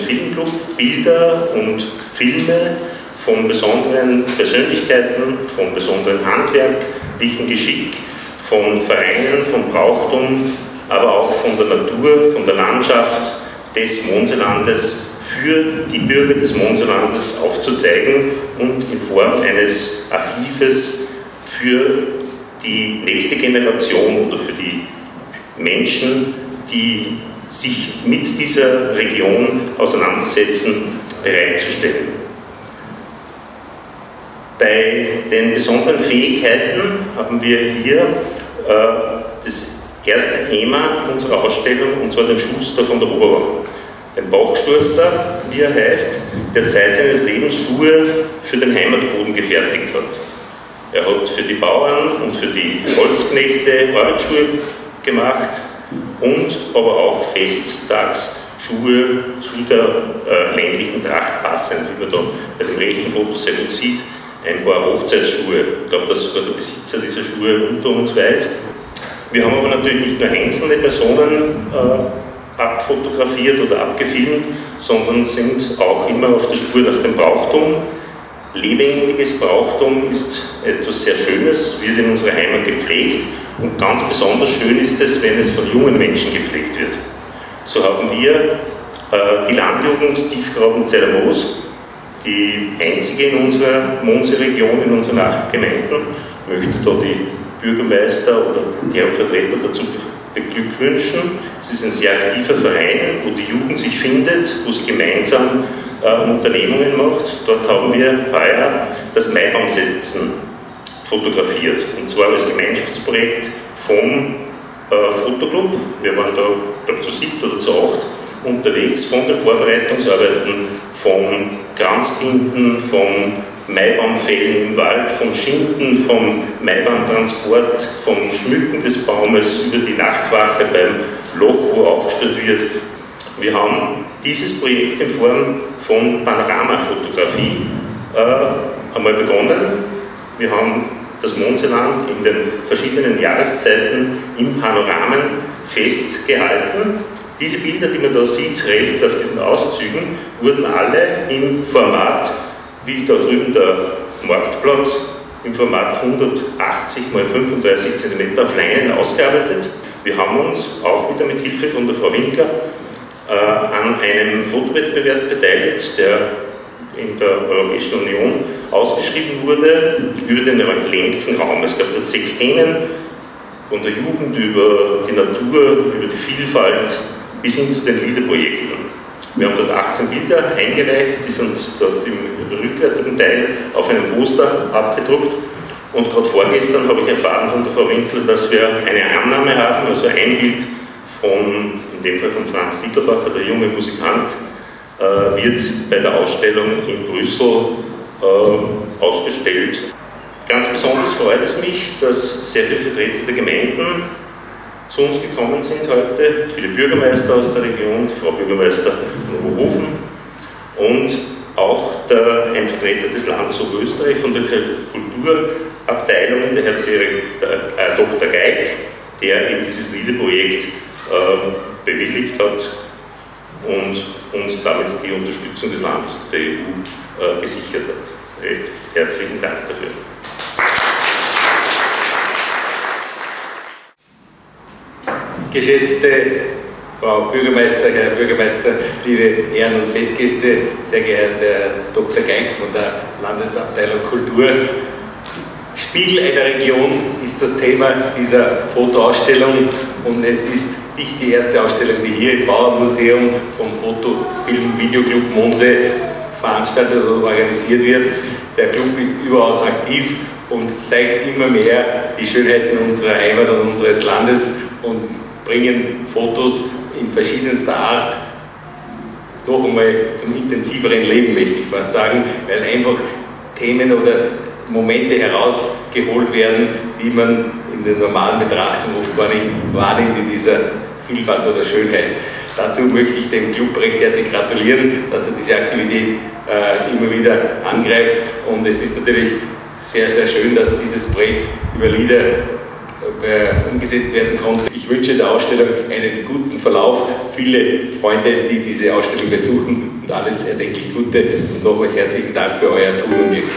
Filmclub Bilder und Filme von besonderen Persönlichkeiten, von besonderem handwerklichen Geschick, von Vereinen, von Brauchtum, aber auch von der Natur, von der Landschaft des Monselandes für die Bürger des Monselandes aufzuzeigen und in Form eines Archives für die nächste Generation oder für die Menschen, die sich mit dieser Region auseinandersetzen, bereitzustellen. Bei den besonderen Fähigkeiten haben wir hier das erste Thema unserer Ausstellung, und zwar den Schuster von der Oberwand. Ein Bauchschuster, wie er heißt, der Zeit seines Lebens Schuhe für den Heimatboden gefertigt hat. Er hat für die Bauern und für die Holzknechte Arbeitsschuhe gemacht und aber auch Festtagsschuhe zu der ländlichen Tracht passend, wie man da bei dem rechten Foto sehr gut sieht, ein paar Hochzeitsschuhe. Ich glaube, dass sogar der Besitzer dieser Schuhe unter uns weilt. Wir haben aber natürlich nicht nur einzelne Personen abfotografiert oder abgefilmt, sondern sind auch immer auf der Spur nach dem Brauchtum. Lebendiges Brauchtum ist etwas sehr Schönes, wird in unserer Heimat gepflegt und ganz besonders schön ist es, wenn es von jungen Menschen gepflegt wird. So haben wir die Landjugend Tiefgraben Zermoos, die einzige in unserer Monse-Region, in unseren 8 Gemeinden, möchte da die Bürgermeister oder deren Vertreter dazu beglückwünschen. Es ist ein sehr aktiver Verein, wo die Jugend sich findet, wo sie gemeinsam Unternehmungen macht. Dort haben wir heuer das Maibaumsetzen fotografiert, und zwar als Gemeinschaftsprojekt vom Fotoclub. Wir waren da, glaube ich, zu 7 oder zu 8 unterwegs, von den Vorbereitungsarbeiten, vom Kranzbinden, vom Maibaumfällen im Wald, vom Schinden, vom Maibaumtransport, vom Schmücken des Baumes über die Nachtwache beim Loch, wo aufgestellt wird. Wir haben dieses Projekt in Form von Panoramafotografie einmal begonnen. Wir haben das Monseland in den verschiedenen Jahreszeiten in Panoramen festgehalten. Diese Bilder, die man da sieht, rechts auf diesen Auszügen, wurden alle im Format, wie da drüben der Marktplatz, im Format 180 x 35 cm auf Leinen ausgearbeitet. Wir haben uns auch wieder mit Hilfe von der Frau Winkler an einem Fotowettbewerb beteiligt, der in der Europäischen Union ausgeschrieben wurde über den ländlichen Raum. Es gab dort 6 Themen, von der Jugend über die Natur, über die Vielfalt bis hin zu den LEADER-Projekten. Wir haben dort 18 Bilder eingereicht, die sind dort im rückwärtigen Teil auf einem Poster abgedruckt. Und gerade vorgestern habe ich erfahren von der Frau Winkler, dass wir eine Annahme haben, also ein Bild von, in dem Fall von Franz Dieterbacher, der junge Musikant, wird bei der Ausstellung in Brüssel ausgestellt. Ganz besonders freut es mich, dass sehr viele Vertreter der Gemeinden zu uns gekommen sind heute, viele Bürgermeister aus der Region, die Frau Bürgermeister von Oberhofen und auch ein Vertreter des Landes Oberösterreich von der Kulturabteilung, der Herr Dr. Geig, der eben dieses LEADER-Projekt bewilligt hat und uns damit die Unterstützung des Landes und der EU gesichert hat. Recht herzlichen Dank dafür. Geschätzte Frau Bürgermeister, Herr Bürgermeister, liebe Ehren- und Festgäste, sehr geehrter Herr Dr. Geig von der Landesabteilung Kultur. Spiegel einer Region ist das Thema dieser Fotoausstellung und es ist nicht die erste Ausstellung, die hier im Bauernmuseum vom Foto-, Film-, Videoclub Monse veranstaltet oder organisiert wird. Der Club ist überaus aktiv und zeigt immer mehr die Schönheiten unserer Heimat und unseres Landes und bringen Fotos in verschiedenster Art noch einmal zum intensiveren Leben, möchte ich fast sagen, weil einfach Themen oder Momente herausgeholt werden, die man in der normalen Betrachtung oft gar nicht wahrnimmt in dieser Vielfalt oder Schönheit. Dazu möchte ich dem Club recht herzlich gratulieren, dass er diese Aktivität immer wieder angreift und es ist natürlich sehr, sehr schön, dass dieses Projekt über LEADER umgesetzt werden konnte. Ich Ich wünsche der Ausstellung einen guten Verlauf, viele Freunde, die diese Ausstellung besuchen und alles erdenklich Gute und nochmals herzlichen Dank für euer Tun und Wirken.